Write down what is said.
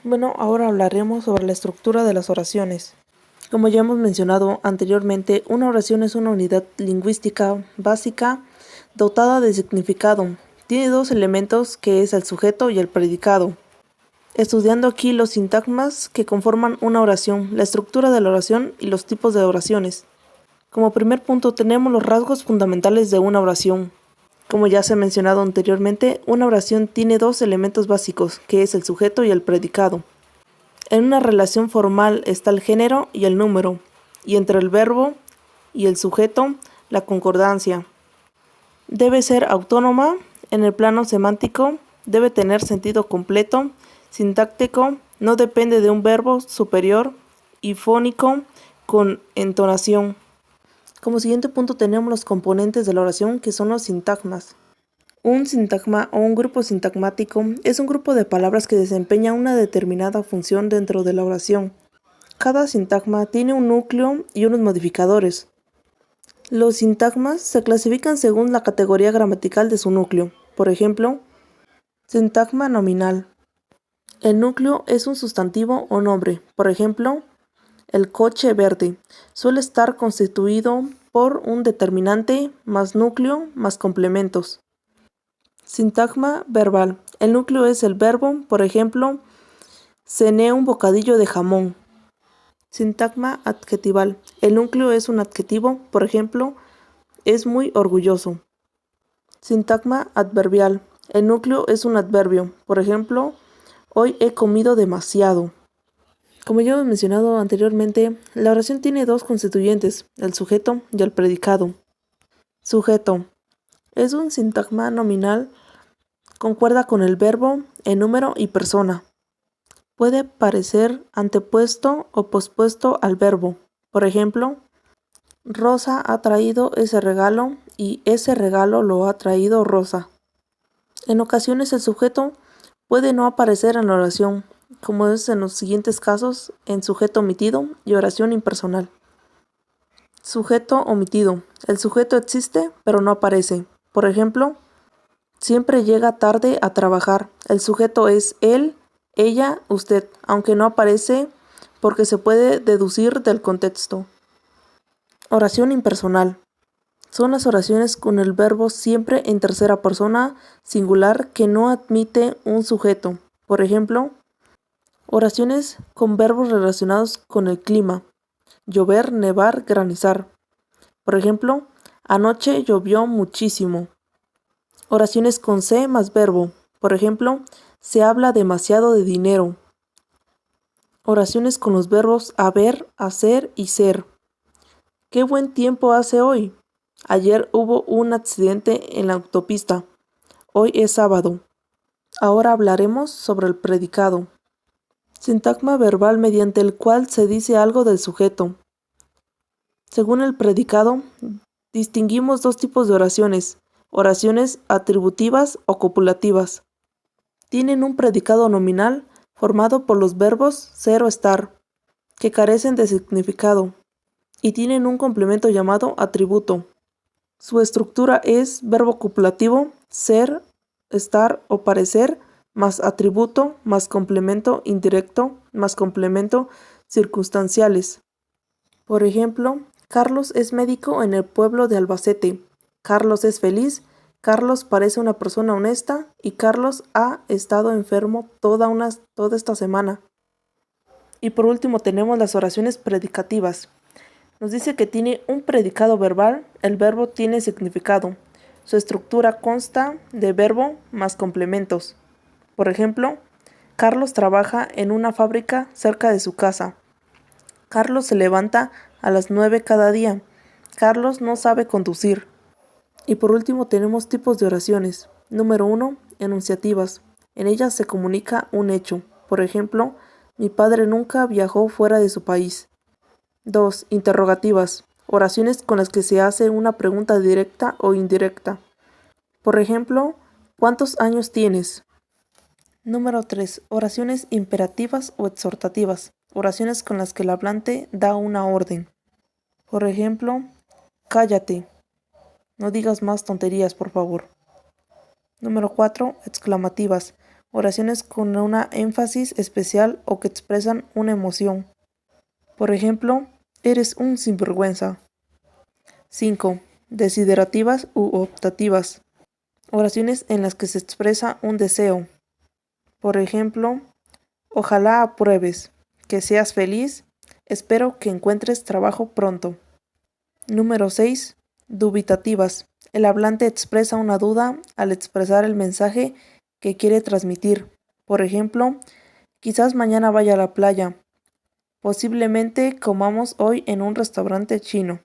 Bueno, ahora hablaremos sobre la estructura de las oraciones. Como ya hemos mencionado anteriormente, una oración es una unidad lingüística básica dotada de significado. Tiene dos elementos que es el sujeto y el predicado. Estudiando aquí los sintagmas que conforman una oración, la estructura de la oración y los tipos de oraciones. Como primer punto tenemos los rasgos fundamentales de una oración. Como ya se ha mencionado anteriormente, una oración tiene dos elementos básicos, que es el sujeto y el predicado. En una relación formal está el género y el número, y entre el verbo y el sujeto, la concordancia. Debe ser autónoma en el plano semántico, debe tener sentido completo, sintáctico, no depende de un verbo superior y fónico con entonación. Como siguiente punto tenemos los componentes de la oración que son los sintagmas. Un sintagma o un grupo sintagmático es un grupo de palabras que desempeña una determinada función dentro de la oración. Cada sintagma tiene un núcleo y unos modificadores. Los sintagmas se clasifican según la categoría gramatical de su núcleo. Por ejemplo, sintagma nominal. El núcleo es un sustantivo o nombre. Por ejemplo, el coche verde suele estar constituido por un determinante más núcleo más complementos. Sintagma verbal. El núcleo es el verbo, por ejemplo, cené un bocadillo de jamón. Sintagma adjetival. El núcleo es un adjetivo, por ejemplo, es muy orgulloso. Sintagma adverbial. El núcleo es un adverbio, por ejemplo, hoy he comido demasiado. Como ya hemos mencionado anteriormente, la oración tiene dos constituyentes, el sujeto y el predicado. Sujeto. Es un sintagma nominal. Concuerda con el verbo en número y persona. Puede parecer antepuesto o pospuesto al verbo. Por ejemplo, Rosa ha traído ese regalo y ese regalo lo ha traído Rosa. En ocasiones el sujeto puede no aparecer en la oración, como es en los siguientes casos en sujeto omitido y oración impersonal. Sujeto omitido. El sujeto existe pero no aparece. Por ejemplo, siempre llega tarde a trabajar. El sujeto es él, ella, usted, aunque no aparece porque se puede deducir del contexto. Oración impersonal. Son las oraciones con el verbo siempre en tercera persona singular que no admite un sujeto. Por ejemplo, oraciones con verbos relacionados con el clima. Llover, nevar, granizar. Por ejemplo, anoche llovió muchísimo. Oraciones con se más verbo. Por ejemplo, se habla demasiado de dinero. Oraciones con los verbos haber, hacer y ser. Qué buen tiempo hace hoy. Ayer hubo un accidente en la autopista. Hoy es sábado. Ahora hablaremos sobre el predicado. Sintagma verbal mediante el cual se dice algo del sujeto. Según el predicado, distinguimos dos tipos de oraciones. Oraciones atributivas o copulativas. Tienen un predicado nominal formado por los verbos ser o estar, que carecen de significado, y tienen un complemento llamado atributo. Su estructura es verbo copulativo, ser, estar o parecer, más atributo, más complemento indirecto, más complemento circunstanciales. Por ejemplo, Carlos es médico en el pueblo de Albacete. Carlos es feliz. Carlos parece una persona honesta y Carlos ha estado enfermo toda esta semana. Y por último tenemos las oraciones predicativas. Nos dice que tiene un predicado verbal, el verbo tiene significado. Su estructura consta de verbo más complementos. Por ejemplo, Carlos trabaja en una fábrica cerca de su casa. Carlos se levanta a las 9 cada día. Carlos no sabe conducir. Y por último tenemos tipos de oraciones. Número 1. Enunciativas. En ellas se comunica un hecho. Por ejemplo, mi padre nunca viajó fuera de su país. 2. Interrogativas. Oraciones con las que se hace una pregunta directa o indirecta. Por ejemplo, ¿cuántos años tienes? Número 3. Oraciones imperativas o exhortativas. Oraciones con las que el hablante da una orden. Por ejemplo, cállate. No digas más tonterías, por favor. Número 4. Exclamativas. Oraciones con una énfasis especial o que expresan una emoción. Por ejemplo, eres un sinvergüenza. 5. Desiderativas u optativas. Oraciones en las que se expresa un deseo. Por ejemplo, ojalá apruebes, que seas feliz, espero que encuentres trabajo pronto. Número 6. Dubitativas. El hablante expresa una duda al expresar el mensaje que quiere transmitir. Por ejemplo, quizás mañana vaya a la playa. Posiblemente comamos hoy en un restaurante chino.